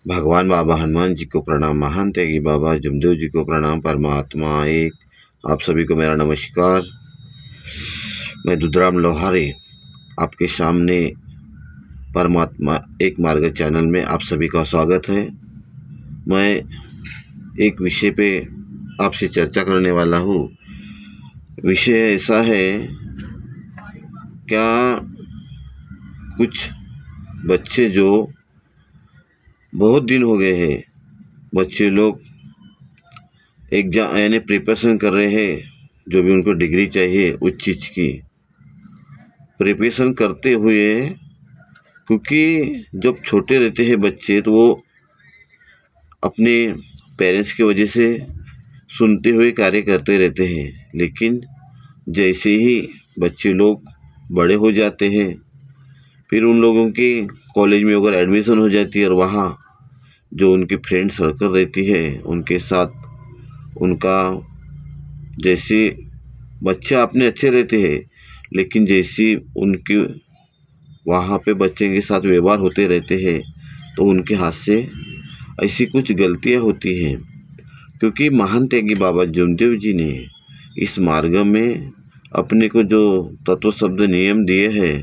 भगवान बाबा हनुमान जी को प्रणाम, महान त्यागी बाबा जमदेव जी को प्रणाम, परमात्मा एक। आप सभी को मेरा नमस्कार। मैं रुद्राम लोहारे आपके सामने परमात्मा एक मार्ग चैनल में आप सभी का स्वागत है। मैं एक विषय पे आपसे चर्चा करने वाला हूँ। विषय ऐसा है, क्या कुछ बच्चे जो बहुत दिन हो गए हैं, बच्चे लोग एग्जाम यानी प्रिपरेशन कर रहे हैं, जो भी उनको डिग्री चाहिए उस चीज़ की प्रिपरेशन करते हुए, क्योंकि जब छोटे रहते हैं बच्चे तो वो अपने पेरेंट्स की वजह से सुनते हुए कार्य करते रहते हैं, लेकिन जैसे ही बच्चे लोग बड़े हो जाते हैं, फिर उन लोगों की कॉलेज में अगर एडमिशन हो जाती है और वहाँ जो उनकी फ्रेंड सर्कल रहती है उनके साथ उनका जैसे बच्चे अपने अच्छे रहते हैं, लेकिन जैसी उनके वहाँ पे बच्चे के साथ व्यवहार होते रहते हैं तो उनके हाथ से ऐसी कुछ गलतियाँ होती हैं। क्योंकि महान त्यागी बाबा जमदेव जी ने इस मार्ग में अपने को जो तत्व शब्द नियम दिए हैं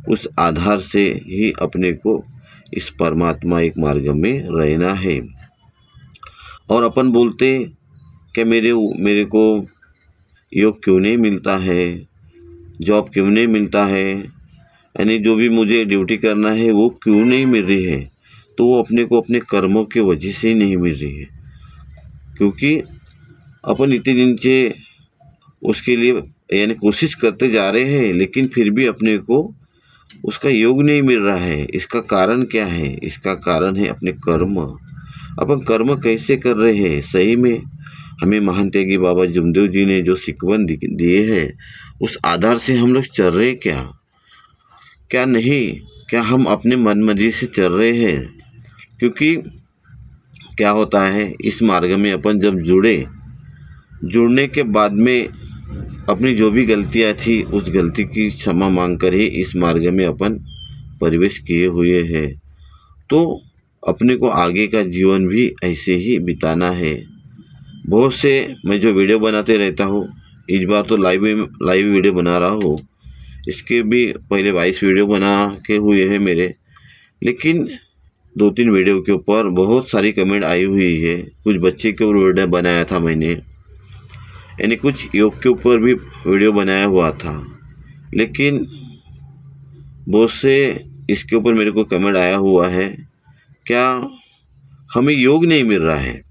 उस आधार से ही अपने को इस परमात्मा एक मार्ग में रहना है। और अपन बोलते कि मेरे को योग क्यों नहीं मिलता है, जॉब क्यों नहीं मिलता है, यानी जो भी मुझे ड्यूटी करना है वो क्यों नहीं मिल रही है, तो वो अपने को अपने कर्मों की वजह से ही नहीं मिल रही है। क्योंकि अपन इतने दिन से उसके लिए यानी कोशिश करते जा रहे हैं, लेकिन फिर भी अपने को उसका योग नहीं मिल रहा है। इसका कारण क्या है? इसका कारण है अपने कर्म। अपन कर्म कैसे कर रहे हैं? सही में हमें महान त्यागी बाबा जमदेव जी ने जो सिकवन दिए हैं उस आधार से हम लोग चल रहे क्या नहीं? क्या हम अपने मन मर्जी से चल रहे हैं? क्योंकि क्या होता है, इस मार्ग में अपन जब जुड़ने के बाद में अपनी जो भी गलतियाँ थी उस गलती की क्षमा मांग कर ही इस मार्ग में अपन प्रवेश किए हुए हैं। तो अपने को आगे का जीवन भी ऐसे ही बिताना है। बहुत से मैं जो वीडियो बनाते रहता हूँ, इस बार तो लाइव वीडियो बना रहा हूँ। इसके भी पहले 22 वीडियो बना के हुए हैं मेरे, लेकिन 2-3 वीडियो के ऊपर बहुत सारी कमेंट आई हुई है। कुछ बच्चे के ऊपर वीडियो बनाया था मैंने, यानी कुछ योग के ऊपर भी वीडियो बनाया हुआ था, लेकिन बहुत से इसके ऊपर मेरे को कमेंट आया हुआ है, क्या हमें योग नहीं मिल रहा है।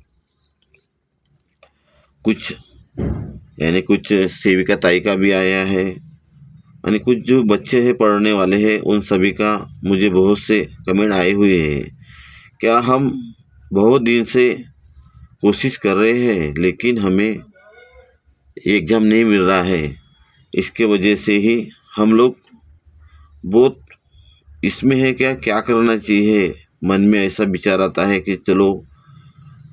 कुछ सेविका ताई का भी आया है, यानी कुछ जो बच्चे हैं पढ़ने वाले हैं उन सभी का मुझे बहुत से कमेंट आए हुए हैं। क्या हम बहुत दिन से कोशिश कर रहे हैं लेकिन हमें एग्ज़ाम नहीं मिल रहा है, इसके वजह से ही हम लोग बहुत इसमें है। क्या करना चाहिए? मन में ऐसा विचार आता है कि चलो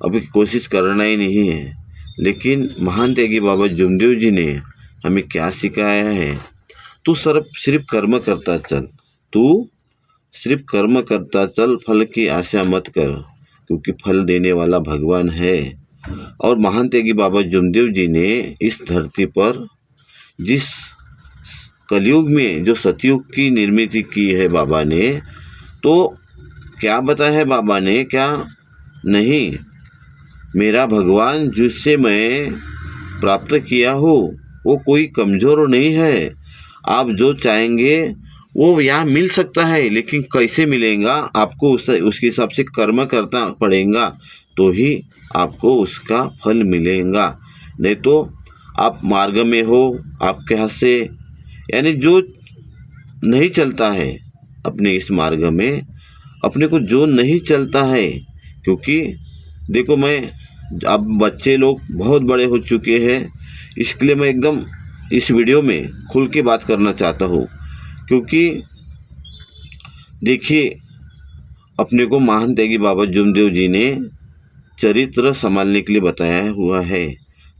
अभी कोशिश करना ही नहीं है, लेकिन महान त्यागी बाबा जमदेव जी ने हमें क्या सिखाया है? तू सिर्फ कर्म करता चल, तू सिर्फ कर्म करता चल, फल की आशा मत कर, क्योंकि फल देने वाला भगवान है। और महान त्यागी बाबा जमदेव जी ने इस धरती पर जिस कलयुग में जो सतयुग की निर्मित की है बाबा ने, तो क्या बताया है बाबा ने? क्या नहीं, मेरा भगवान जिससे मैं प्राप्त किया हूँ वो कोई कमज़ोर नहीं है। आप जो चाहेंगे वो यहाँ मिल सकता है, लेकिन कैसे मिलेगा? आपको उसके हिसाब से कर्म करना पड़ेगा, तो ही आपको उसका फल मिलेगा। नहीं तो आप मार्ग में हो, आपके हाथ से यानी जो नहीं चलता है अपने इस मार्ग में, अपने को जो नहीं चलता है। क्योंकि देखो, मैं अब बच्चे लोग बहुत बड़े हो चुके हैं, इसके लिए मैं एकदम इस वीडियो में खुल के बात करना चाहता हूँ। क्योंकि देखिए, अपने को महान त्यागी बाबा जमदेव जी ने चरित्र संभालने के लिए बताया हुआ है,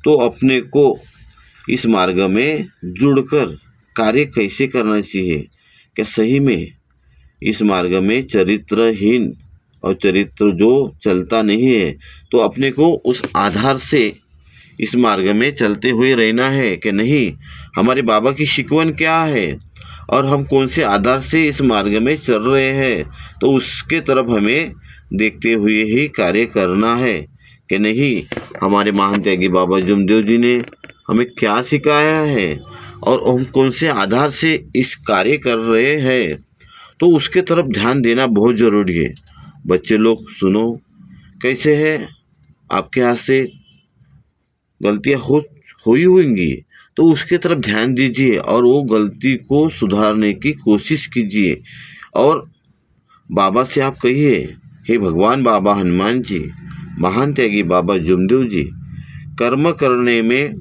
तो अपने को इस मार्ग में जुड़कर कार्य कैसे करना चाहिए? क्या सही में इस मार्ग में चरित्रहीन और चरित्र जो चलता नहीं है, तो अपने को उस आधार से इस मार्ग में चलते हुए रहना है कि नहीं, हमारे बाबा की शिकवन क्या है और हम कौन से आधार से इस मार्ग में चल रहे हैं, तो उसके तरफ हमें देखते हुए ही कार्य करना है कि नहीं, हमारे महान त्यागी बाबा जमदेव जी ने हमें क्या सिखाया है और हम कौन से आधार से इस कार्य कर रहे हैं, तो उसके तरफ ध्यान देना बहुत ज़रूरी है। बच्चे लोग सुनो, कैसे है, आपके हाथ से गलतियाँ हुई होंगी, तो उसके तरफ ध्यान दीजिए और वो गलती को सुधारने की कोशिश कीजिए। और बाबा से आप कहिए, हे भगवान बाबा हनुमान जी, महान त्यागी बाबा जमदेव जी, कर्म करने में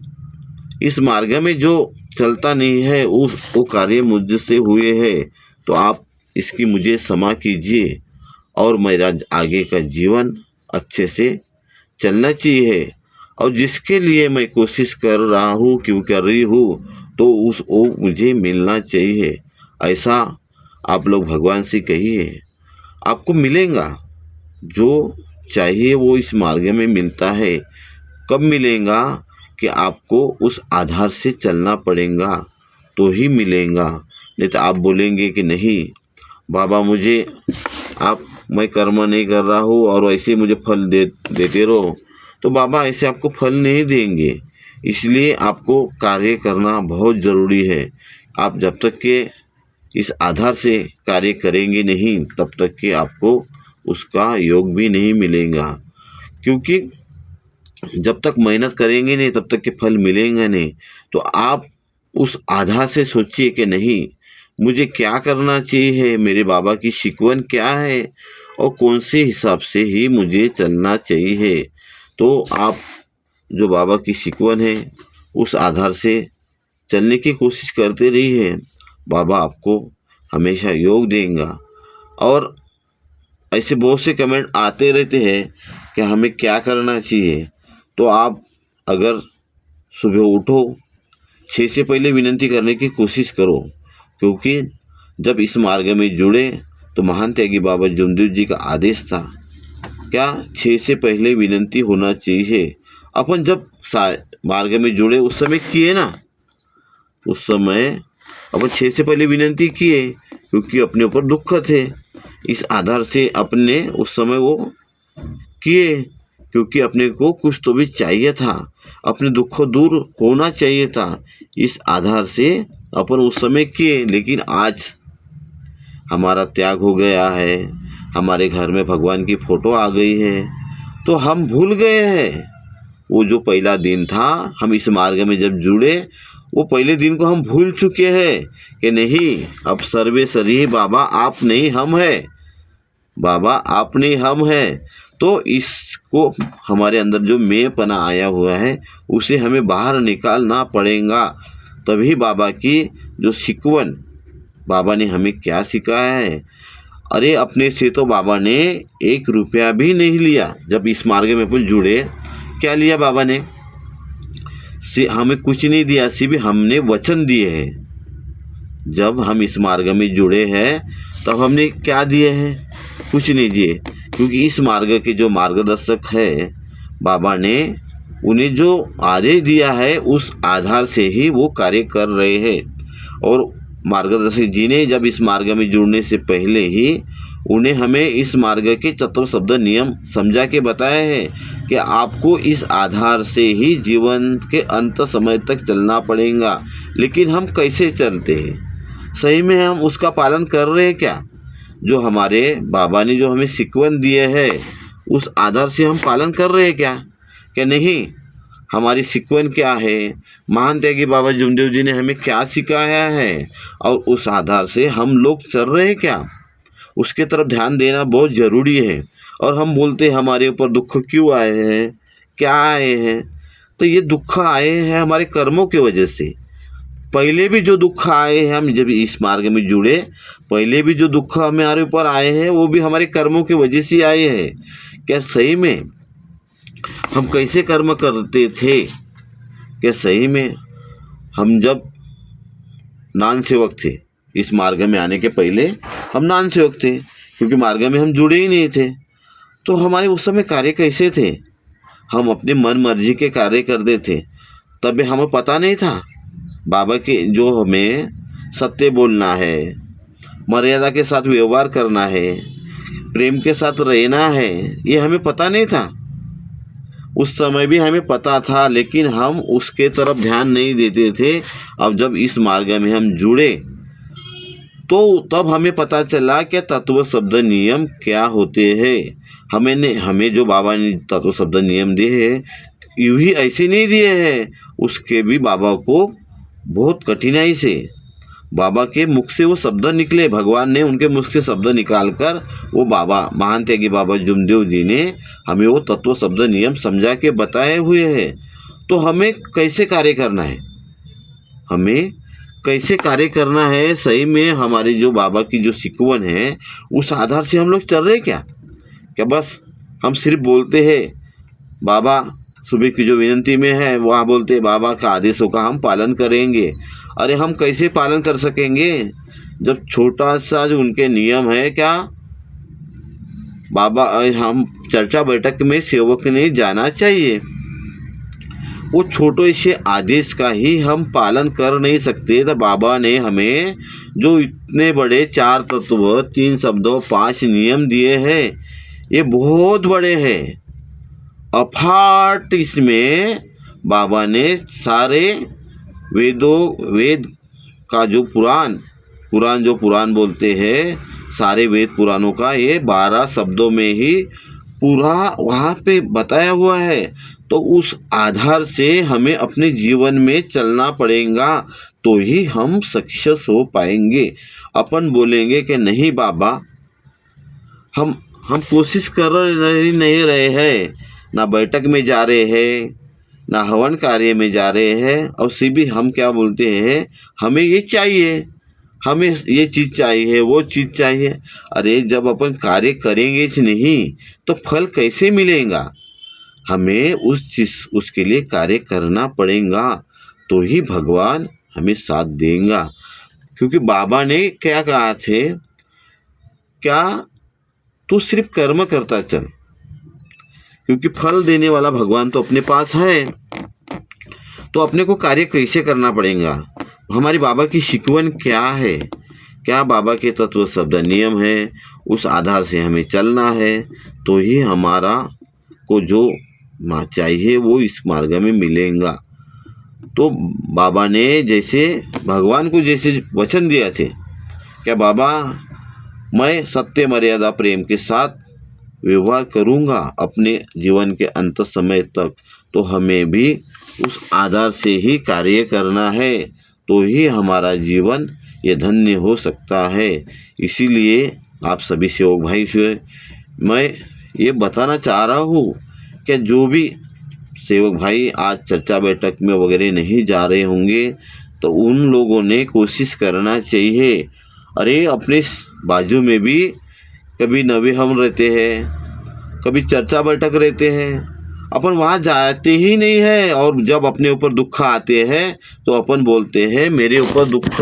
इस मार्ग में जो चलता नहीं है वो कार्य मुझसे हुए हैं, तो आप इसकी मुझे क्षमा कीजिए और मेरा आगे का जीवन अच्छे से चलना चाहिए। और जिसके लिए मैं कोशिश कर रहा हूँ, क्यों कर रही हूँ, तो वो मुझे मिलना चाहिए। ऐसा आप लोग भगवान से कहिए, आपको मिलेगा जो चाहिए वो इस मार्ग में मिलता है। कब मिलेगा कि आपको उस आधार से चलना पड़ेगा तो ही मिलेगा, नहीं तो आप बोलेंगे कि नहीं बाबा मुझे मैं कर्म नहीं कर रहा हूँ और ऐसे मुझे फल देते रहो, तो बाबा ऐसे आपको फल नहीं देंगे। इसलिए आपको कार्य करना बहुत ज़रूरी है। आप जब तक के इस आधार से कार्य करेंगे नहीं, तब तक कि आपको उसका योग भी नहीं मिलेगा। क्योंकि जब तक मेहनत करेंगे नहीं, तब तक के फल मिलेंगे नहीं। तो आप उस आधार से सोचिए कि नहीं, मुझे क्या करना चाहिए, मेरे बाबा की शिकवन क्या है और कौन से हिसाब से ही मुझे चलना चाहिए। तो आप जो बाबा की शिकवन है उस आधार से चलने की कोशिश करते रहिए, बाबा आपको हमेशा योग देगा। और ऐसे बहुत से कमेंट आते रहते हैं कि हमें क्या करना चाहिए, तो आप अगर सुबह उठो 6 से पहले विनती करने की कोशिश करो, क्योंकि जब इस मार्ग में जुड़े तो महान त्यागी बाबा जमदेव जी का आदेश था क्या 6 से पहले विनती होना चाहिए। अपन जब मार्ग में जुड़े उस समय किए ना, उस समय अपन 6 से पहले विनती किए, क्योंकि अपने ऊपर दुख थे। इस आधार से अपने उस समय वो किए, क्योंकि अपने को कुछ तो भी चाहिए था, अपने दुख दूर होना चाहिए था। इस आधार से अपन उस समय किए, लेकिन आज हमारा त्याग हो गया है, हमारे घर में भगवान की फ़ोटो आ गई है, तो हम भूल गए हैं वो जो पहला दिन था। हम इस मार्ग में जब जुड़े वो पहले दिन को हम भूल चुके हैं कि नहीं, अब सर्वे सरी बाबा आप नहीं हम हैं, बाबा आप नहीं हम हैं। तो इसको हमारे अंदर जो मैंपना आया हुआ है उसे हमें बाहर निकालना पड़ेगा। तभी बाबा की जो शिकवन, बाबा ने हमें क्या सिखाया है। अरे अपने से तो बाबा ने 1 रुपया भी नहीं लिया। जब इस मार्ग में अपन जुड़े, क्या लिया बाबा ने, हमें कुछ नहीं दिया, सिर्फ हमने वचन दिए हैं। जब हम इस मार्ग में जुड़े हैं तब हमने क्या दिए हैं, कुछ नहीं दिए, क्योंकि इस मार्ग के जो मार्गदर्शक है बाबा ने उन्हें जो आदेश दिया है उस आधार से ही वो कार्य कर रहे हैं। और मार्गदर्शक जी ने जब इस मार्ग में जुड़ने से पहले ही उन्हें हमें इस मार्ग के चतुर शब्द नियम समझा के बताए हैं कि आपको इस आधार से ही जीवन के अंत समय तक चलना पड़ेगा। लेकिन हम कैसे चलते हैं, सही में हम उसका पालन कर रहे हैं क्या? जो हमारे बाबा ने जो हमें शिकवन दिए है उस आधार से हम पालन कर रहे हैं क्या नहीं? हमारी शिकवन क्या है, महान त्यागी बाबा जमदेव जी ने हमें क्या सिखाया है और उस आधार से हम लोग चल रहे हैं क्या, उसके तरफ ध्यान देना बहुत ज़रूरी है। और हम बोलते हैं हमारे ऊपर दुख क्यों आए हैं, क्या आए हैं, तो ये दुख आए हैं हमारे कर्मों की वजह से। पहले भी जो दुख आए हैं, हम जब इस मार्ग में जुड़े पहले भी जो दुख हमारे ऊपर आए हैं वो भी हमारे कर्मों की वजह से आए हैं। क्या सही में हम कैसे कर्म करते थे, क्या सही में हम जब नान सेवक थे, इस मार्ग में आने के पहले हम नान सेवक थे, क्योंकि मार्ग में हम जुड़े ही नहीं थे। तो हमारे उस समय कार्य कैसे थे? हम अपने मन मर्जी के कार्य करते थे। तब हमें पता नहीं था बाबा के जो हमें सत्य बोलना है, मर्यादा के साथ व्यवहार करना है, प्रेम के साथ रहना है, ये हमें पता नहीं था। उस समय भी हमें पता था, लेकिन हम उसके तरफ ध्यान नहीं देते थे। अब जब इस मार्ग में हम जुड़े तो तब हमें पता चला कि तत्व शब्द नियम क्या होते हैं। हमें जो बाबा ने तत्व शब्द नियम दिए हैं, यूं ही ऐसे नहीं दिए हैं, उसके भी बाबा को बहुत कठिनाई से बाबा के मुख से वो शब्द निकले। भगवान ने उनके मुख से शब्द निकाल कर वो बाबा महान त्यागी बाबा जुमदेव जी ने हमें वो तत्व शब्द नियम समझा के बताए हुए हैं। तो हमें कैसे कार्य करना है, हमें कैसे कार्य करना है, सही में हमारी जो बाबा की जो सिकवन है उस आधार से हम लोग चल रहे क्या बस हम सिर्फ बोलते हैं बाबा सुबह की जो विनती में है वहाँ बोलते हैं बाबा का आदेशों का हम पालन करेंगे। अरे हम कैसे पालन कर सकेंगे जब छोटा सा जो उनके नियम है? क्या बाबा हम चर्चा बैठक में सेवक ने जाना चाहिए, वो छोटे से आदेश का ही हम पालन कर नहीं सकते। तो बाबा ने हमें जो इतने बड़े 4 तत्व 3 शब्दों 5 नियम दिए हैं, ये बहुत बड़े हैं, अफाट। इसमें बाबा ने सारे वेद का जो कुरान जो पुराण बोलते हैं, सारे वेद पुराणों का ये 12 शब्दों में ही पूरा वहाँ पे बताया हुआ है। तो उस आधार से हमें अपने जीवन में चलना पड़ेगा, तो ही हम सक्सेस हो पाएंगे। अपन बोलेंगे कि नहीं बाबा हम कोशिश कर नहीं रहे हैं, ना बैठक में जा रहे हैं, ना हवन कार्य में जा रहे हैं, और भी हम क्या बोलते हैं हमें ये चाहिए, हमें ये चीज़ चाहिए, वो चीज़ चाहिए। अरे जब अपन कार्य करेंगे नहीं तो फल कैसे मिलेगा? हमें उसके लिए कार्य करना पड़ेगा, तो ही भगवान हमें साथ देगा। क्योंकि बाबा ने क्या कहा थे, क्या तू सिर्फ कर्म करता चल, क्योंकि फल देने वाला भगवान तो अपने पास है। तो अपने को कार्य कैसे करना पड़ेगा? हमारी बाबा की शिकवन क्या है, क्या बाबा के तत्व शब्द नियम है, उस आधार से हमें चलना है, तो ही हमारा को जो चाहिए वो इस मार्ग में मिलेगा। तो बाबा ने जैसे भगवान को जैसे वचन दिया थे, क्या बाबा मैं सत्य मर्यादा प्रेम के साथ व्यवहार करूँगा अपने जीवन के अंत समय तक, तो हमें भी उस आधार से ही कार्य करना है, तो ही हमारा जीवन ये धन्य हो सकता है। इसीलिए आप सभी सेवक भाई से मैं ये बताना चाह रहा हूँ कि जो भी सेवक भाई आज चर्चा बैठक में वगैरह नहीं जा रहे होंगे, तो उन लोगों ने कोशिश करना चाहिए। अरे अपने बाजू में भी कभी नवे हम रहते हैं, कभी चर्चा बैठक रहते हैं, अपन वहाँ जाते ही नहीं है, और जब अपने ऊपर दुख आते हैं तो अपन बोलते हैं मेरे ऊपर दुख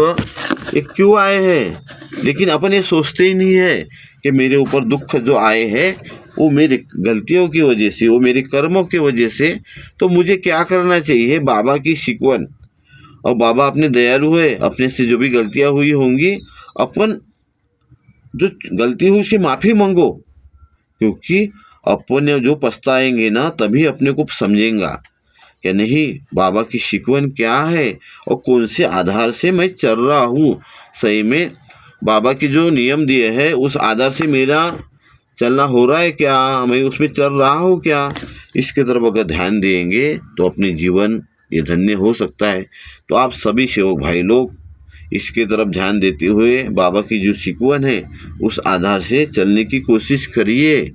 ये क्यों आए हैं। लेकिन अपन ये सोचते ही नहीं है कि मेरे ऊपर दुख जो आए हैं वो मेरी गलतियों की वजह से, वो मेरे कर्मों की वजह से। तो मुझे क्या करना चाहिए? बाबा की शिकवन, और बाबा अपने दयालु है, अपने से जो भी गलतियाँ हुई होंगी अपन जो गलती हुई उसकी माफ़ी मांगो, क्योंकि अपन जो पछताएंगे ना तभी अपने को समझेगा कि नहीं बाबा की शिकवन क्या है और कौन से आधार से मैं चल रहा हूँ। सही में बाबा की जो नियम दिए हैं उस आधार से मेरा चलना हो रहा है क्या, मैं उसमें चल रहा हूँ क्या, इसके तरफ अगर ध्यान देंगे तो अपने जीवन ये धन्य हो सकता है। तो आप सभी सेवक भाई लोग इसके तरफ ध्यान देते हुए बाबा की जो शिकवन है उस आधार से चलने की कोशिश करिए,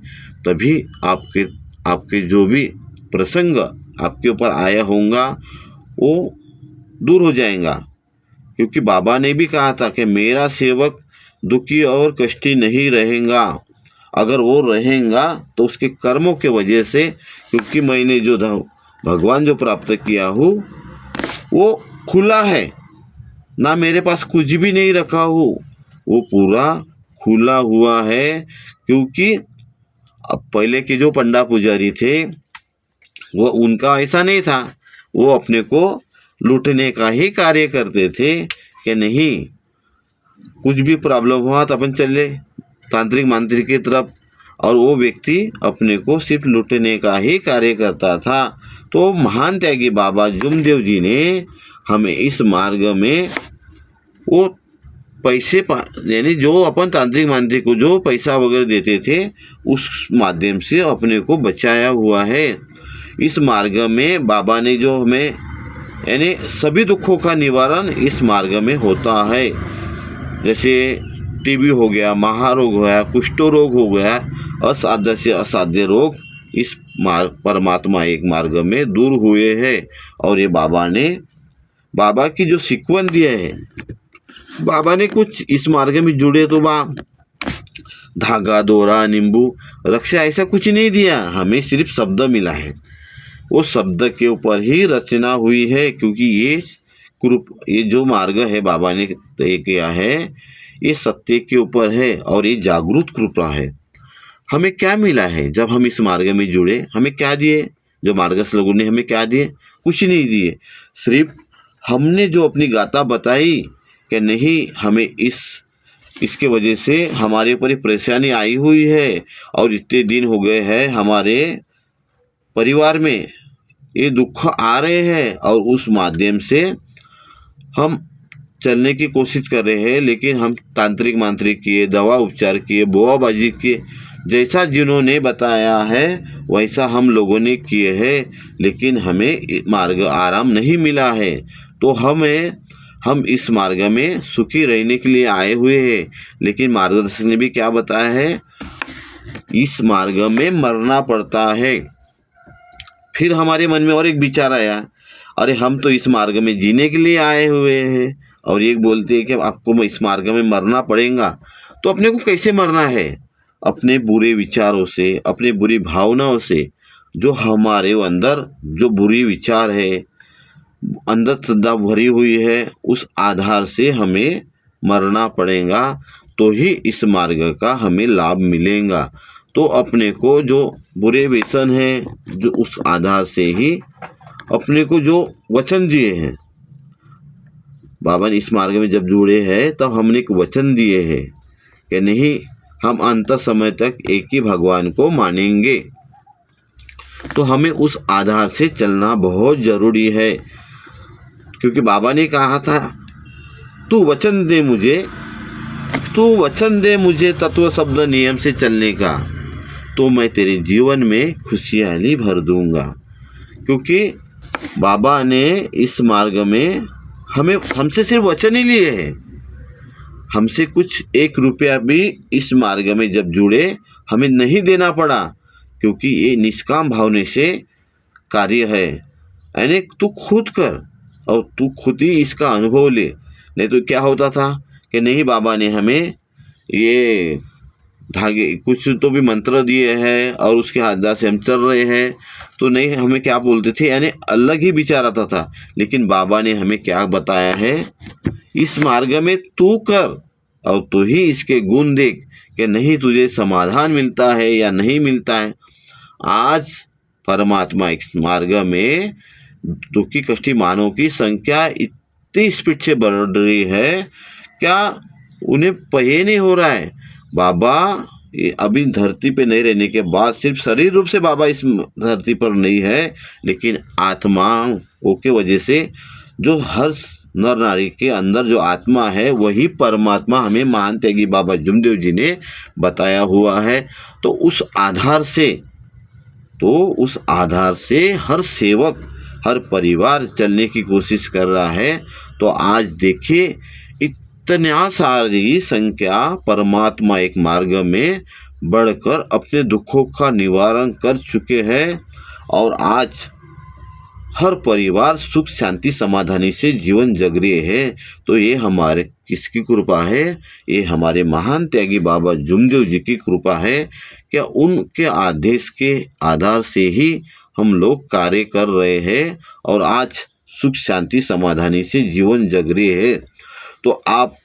तभी आपके जो भी प्रसंग आपके ऊपर आया होगा वो दूर हो जाएगा। क्योंकि बाबा ने भी कहा था कि मेरा सेवक दुखी और कष्टी नहीं रहेगा, अगर वो रहेगा तो उसके कर्मों के वजह से, क्योंकि मैंने जो भगवान जो प्राप्त किया हूँ वो खुला है ना, मेरे पास कुछ भी नहीं रखा हूँ, वो पूरा खुला हुआ है। क्योंकि अब पहले के जो पंडा पुजारी थे वो उनका ऐसा नहीं था, वो अपने को लूटने का ही कार्य करते थे कि नहीं कुछ भी प्रॉब्लम हुआ तो अपन चले तांत्रिक मांत्रिक की तरफ, और वो व्यक्ति अपने को सिर्फ लूटने का ही कार्य करता था। तो महान त्यागी बाबा जुमदेव जी ने हमें इस मार्ग में वो पैसे यानी जो अपन तांत्रिक मांत्रिक को जो पैसा वगैरह देते थे उस माध्यम से अपने को बचाया हुआ है। इस मार्ग में बाबा ने जो हमें यानी सभी दुखों का निवारण इस मार्ग में होता है। जैसे टीबी हो गया, महारोग हो गया, कुष्ठ रोग हो गया, असाध्य से असाध्य रोग इस परमात्मा एक मार्ग में दूर हुए हैं। और ये बाबा की जो सिक्वन दिया है, बाबा ने कुछ इस मार्ग में जुड़े तो धागा दोरा नींबू रक्षा ऐसा कुछ नहीं दिया, हमें सिर्फ शब्द मिला है। वो शब्द के ऊपर ही रचना हुई है, क्योंकि ये जो मार्ग है बाबा ने तय किया है ये सत्य के ऊपर है और ये जागरूक कृपा है। हमें क्या मिला है जब हम इस मार्ग में जुड़े? हमें क्या दिए? जो मार्गस्थ लोगों ने हमें क्या दिए? कुछ नहीं दिए। सिर्फ हमने जो अपनी गाथा बताई कि नहीं हमें इसके वजह से हमारे ऊपर परेशानी आई हुई है और इतने दिन हो गए हैं हमारे परिवार में ये दुख आ रहे हैं, और उस माध्यम से हम चलने की कोशिश कर रहे हैं, लेकिन हम तांत्रिक मांत्रिक किए, दवा उपचार किए, बोआबाजी किए, जैसा जिन्होंने बताया है वैसा हम लोगों ने किए हैं, लेकिन हमें मार्ग आराम नहीं मिला है। तो हम इस मार्ग में सुखी रहने के लिए आए हुए हैं, लेकिन मार्गदर्शक ने भी क्या बताया है, इस मार्ग में मरना पड़ता है। फिर हमारे मन में और एक विचार आया, अरे हम तो इस मार्ग में जीने के लिए आए हुए हैं, और एक बोलते हैं कि आपको इस मार्ग में मरना पड़ेगा। तो अपने को कैसे मरना है? अपने बुरे विचारों से, अपने बुरी भावनाओं से, जो हमारे अंदर जो बुरी विचार है, अंदर श्रद्धा भरी हुई है, उस आधार से हमें मरना पड़ेगा, तो ही इस मार्ग का हमें लाभ मिलेगा। तो अपने को जो बुरे व्यसन है, जो उस आधार से ही अपने को जो वचन दिए हैं बाबा ने इस मार्ग में जब जुड़े हैं तब हमने एक वचन दिए हैं कि नहीं हम अंत समय तक एक ही भगवान को मानेंगे। तो हमें उस आधार से चलना बहुत ज़रूरी है, क्योंकि बाबा ने कहा था तू वचन दे मुझे तत्व शब्द नियम से चलने का, तो मैं तेरे जीवन में खुशहाली भर दूंगा। क्योंकि बाबा ने इस मार्ग में हमसे सिर्फ वचन ही लिए हैं, हमसे कुछ 1 रुपया भी इस मार्ग में जब जुड़े हमें नहीं देना पड़ा, क्योंकि ये निष्काम भावने से कार्य है। यानी तू खुद कर और तू खुद ही इसका अनुभव ले। नहीं तो क्या होता था कि नहीं बाबा ने हमें ये धागे कुछ तो भी मंत्र दिए हैं और उसके आधार से हम चल रहे हैं, तो नहीं हमें क्या बोलते थे, यानी अलग ही विचार आता था। लेकिन बाबा ने हमें क्या बताया है, इस मार्ग में तू कर और तू ही इसके गुण देख कि नहीं तुझे समाधान मिलता है या नहीं मिलता है। आज परमात्मा इस मार्ग में दुखी कष्टी मानवों की संख्या इतनी स्पीड से बढ़ रही है, क्या उन्हें पता नहीं हो रहा है। बाबा अभी धरती पे नहीं रहने के बाद सिर्फ शरीर रूप से बाबा इस धरती पर नहीं है, लेकिन आत्माओं के वजह से जो हर नर नारी के अंदर जो आत्मा है वही परमात्मा हमें महान त्यागी बाबा जुमदेव जी ने बताया हुआ है। तो उस आधार से हर सेवक, हर परिवार चलने की कोशिश कर रहा है। तो आज देखिए इतना सारी संख्या परमात्मा एक मार्ग में बढ़कर अपने दुखों का निवारण कर चुके हैं, और आज हर परिवार सुख शांति समाधानी से जीवन जग रहे हैं। तो ये हमारे किसकी कृपा है? ये हमारे महान त्यागी बाबा जुमदेव जी की कृपा है। क्या उनके आदेश के आधार से ही हम लोग कार्य कर रहे हैं और आज सुख शांति समाधानी से जीवन जग रहे हैं। तो आप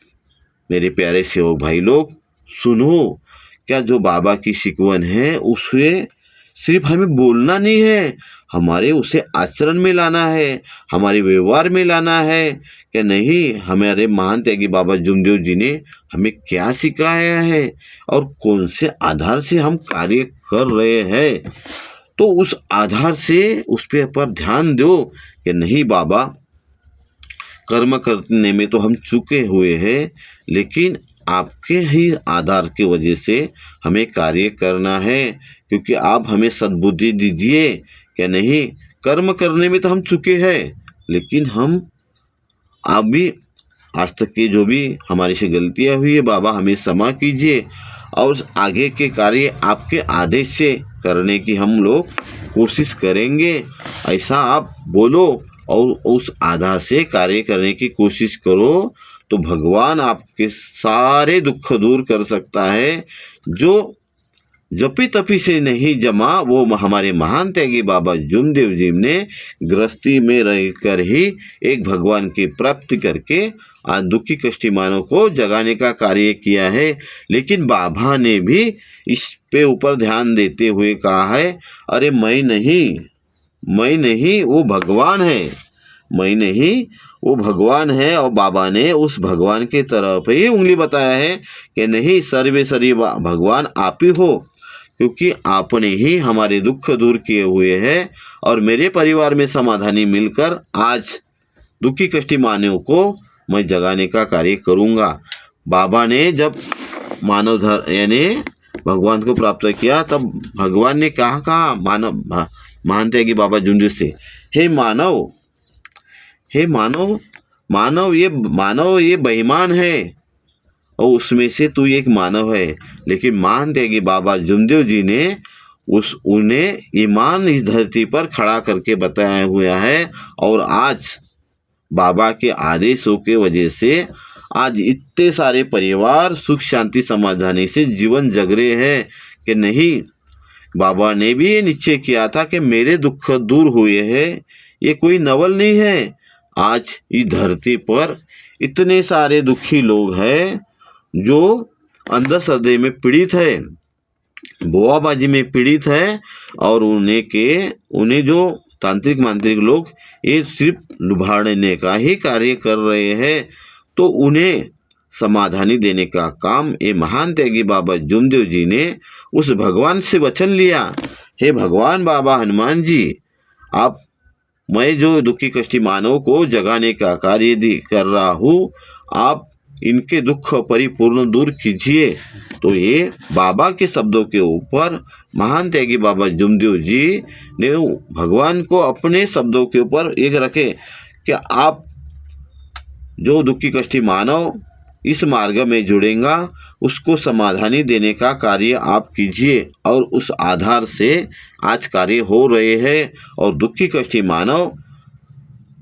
मेरे प्यारे सेवक भाई लोग सुनो क्या जो बाबा की शिकवन है उसे सिर्फ हमें बोलना नहीं है, हमारे उसे आचरण में लाना है, हमारे व्यवहार में लाना है। क्या नहीं, हमारे महान त्यागी बाबा जुमदेव जी ने हमें क्या सिखाया है और कौन से आधार से हम कार्य कर रहे हैं, तो उस आधार से उस पर ध्यान दो कि नहीं बाबा, कर्म करने में तो हम चुके हुए हैं, लेकिन आपके ही आधार की वजह से हमें कार्य करना है, क्योंकि आप हमें सद्बुद्धि दीजिए। क्या नहीं, कर्म करने में तो हम चुके हैं, लेकिन हम आप भी आज तक की जो भी हमारे से गलतियां हुई है बाबा हमें क्षमा कीजिए, और आगे के कार्य आपके आदेश से करने की हम लोग कोशिश करेंगे, ऐसा आप बोलो और उस आधार से कार्य करने की कोशिश करो, तो भगवान आपके सारे दुख दूर कर सकता है। जो जपी तपी से नहीं जमा, वो हमारे महान त्यागी बाबा जुमदेव जी ने गृहस्थी में रहकर ही एक भगवान की प्राप्ति करके आज दुखी कष्टी मानव को जगाने का कार्य किया है। लेकिन बाबा ने भी इस पे ऊपर ध्यान देते हुए कहा है, अरे मैं नहीं वो भगवान है, मैं नहीं वो भगवान है। और बाबा ने उस भगवान की तरफ ही उंगली बताया है कि नहीं, सर्वे सर्वे भगवान आप ही हो, क्योंकि आपने ही हमारे दुख दूर किए हुए हैं और मेरे परिवार में समाधानी मिलकर आज दुखी कष्टी मानव को मैं जगाने का कार्य करूँगा। बाबा ने जब मानव धर्म यानी भगवान को प्राप्त किया, तब भगवान ने कहा महान त्यागी बाबा जुमदेव से, हे मानव ये बेईमान है और उसमें से तू एक मानव है। लेकिन महान त्यागी बाबा जुमदेव जी ने उन्हें ईमान इस धरती पर खड़ा करके बताया हुआ है, और आज बाबा के आदेशों के वजह से आज इतने सारे परिवार सुख शांति समाधानी से जीवन जग रहे हैं। कि नहीं, बाबा ने भी ये निश्चय किया था कि मेरे दुख दूर हुए हैं, ये कोई नवल नहीं है। आज इस धरती पर इतने सारे दुखी लोग हैं जो अंधश्रद्धे में पीड़ित है, बोआबाजी में पीड़ित है, और उन्हें जो तांत्रिक मांत्रिक लोग ये सिर्फ लुभाड़ने का ही कार्य कर रहे हैं, तो उन्हें समाधानी देने का काम ये महान त्यागी बाबा जुमदेव जी ने उस भगवान से वचन लिया। हे भगवान बाबा हनुमान जी, मैं जो दुखी कष्टी मानव को जगाने का कार्य कर रहा हूँ, आप इनके दुख परिपूर्ण दूर कीजिए। तो ये बाबा के शब्दों के ऊपर महान त्यागी बाबा जुमदेव जी ने भगवान को अपने शब्दों के ऊपर एक रखे कि आप जो दुखी कष्टी मानव इस मार्ग में जुड़ेगा, उसको समाधानी देने का कार्य आप कीजिए। और उस आधार से आज कार्य हो रहे हैं, और दुखी कष्टी मानव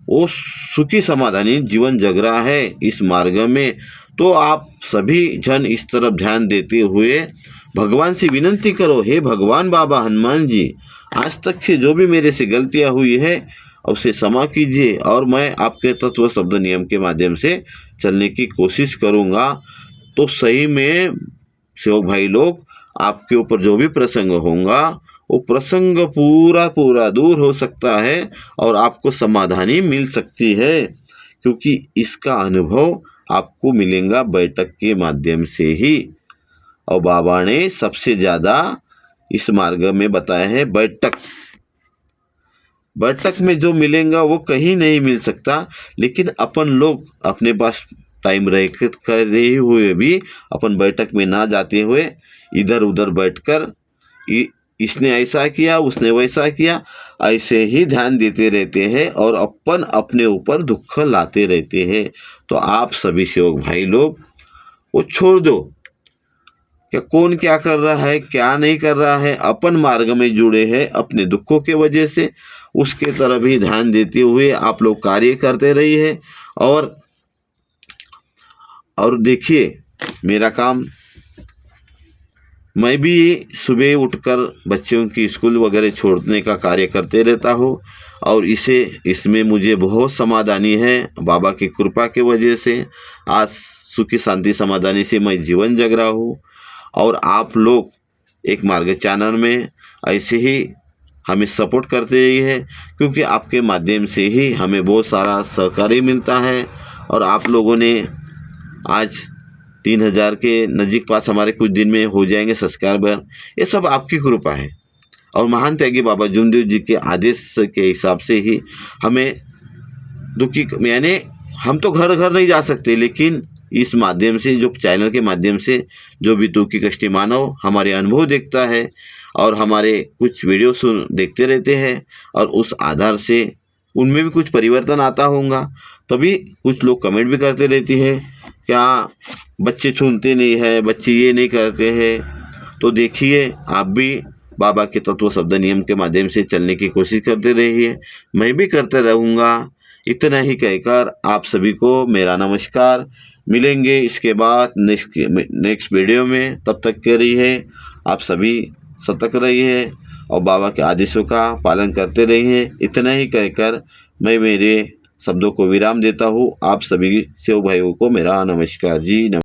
वो सुखी समाधानी जीवन जग रहा है इस मार्ग में। तो आप सभी जन इस तरफ ध्यान देते हुए भगवान से विनती करो, हे भगवान बाबा हनुमान जी, आज तक से जो भी मेरे से गलतियाँ हुई है उसे क्षमा कीजिए, और मैं आपके तत्व शब्द नियम के माध्यम से चलने की कोशिश करूँगा। तो सही में सेवक भाई लोग, आपके ऊपर जो भी प्रसंग होगा वो प्रसंग पूरा दूर हो सकता है और आपको समाधानी मिल सकती है, क्योंकि इसका अनुभव आपको मिलेगा बैठक के माध्यम से ही। और बाबा ने सबसे ज़्यादा इस मार्ग में बताया है बैठक में जो मिलेगा वो कहीं नहीं मिल सकता। लेकिन अपन लोग अपने पास टाइम रह कर रहे हुए भी अपन बैठक में ना जाते हुए इधर उधर बैठकर इसने ऐसा किया उसने वैसा किया ऐसे ही ध्यान देते रहते हैं और अपन अपने ऊपर दुख लाते रहते हैं। तो आप सभी सेवक भाई लोग वो छोड़ दो कि कौन क्या कर रहा है क्या नहीं कर रहा है, अपन मार्ग में जुड़े हैं अपने दुखों के वजह से, उसके तरफ ही ध्यान देते हुए आप लोग कार्य करते रहिए। और देखिए मेरा काम, मैं भी सुबह उठकर बच्चों की स्कूल वगैरह छोड़ने का कार्य करते रहता हूँ, और इसमें मुझे बहुत समाधानी है बाबा की कृपा के वजह से। आज सुखी शांति समाधानी से मैं जीवन जग रहा हूँ। और आप लोग एक मार्ग चैनल में ऐसे ही हमें सपोर्ट करते रहिए, क्योंकि आपके माध्यम से ही हमें बहुत सारा सहकार्य मिलता है। और आप लोगों ने आज 3000 के नज़दीक पास हमारे कुछ दिन में हो जाएंगे सब्सक्राइबर। ये सब आपकी कृपा है और महान त्यागी बाबा जुमदेव जी के आदेश के हिसाब से ही हमें दुखी, यानी हम तो घर घर नहीं जा सकते, लेकिन इस माध्यम से, जो चैनल के माध्यम से जो भी दुखी कष्टी मानव हमारे अनुभव देखता है और हमारे कुछ वीडियो देखते रहते हैं और उस आधार से उनमें भी कुछ परिवर्तन आता होगा। तभी कुछ लोग कमेंट भी करते रहती है, क्या बच्चे सुनते नहीं है, बच्चे ये नहीं करते हैं। तो देखिए, आप भी बाबा के तत्व शब्द नियम के माध्यम से चलने की कोशिश करते रहिए, मैं भी करते रहूँगा। इतना ही कहकर आप सभी को मेरा नमस्कार। मिलेंगे इसके बाद नेक्स्ट वीडियो में। तब तक के रहिए आप सभी सतर्क रहिए और बाबा के आदेशों का पालन करते रहिए। इतना ही कहकर मैं मेरे शब्दों को विराम देता हूँ। आप सभी सेव भाइयों को मेरा नमस्कार जी।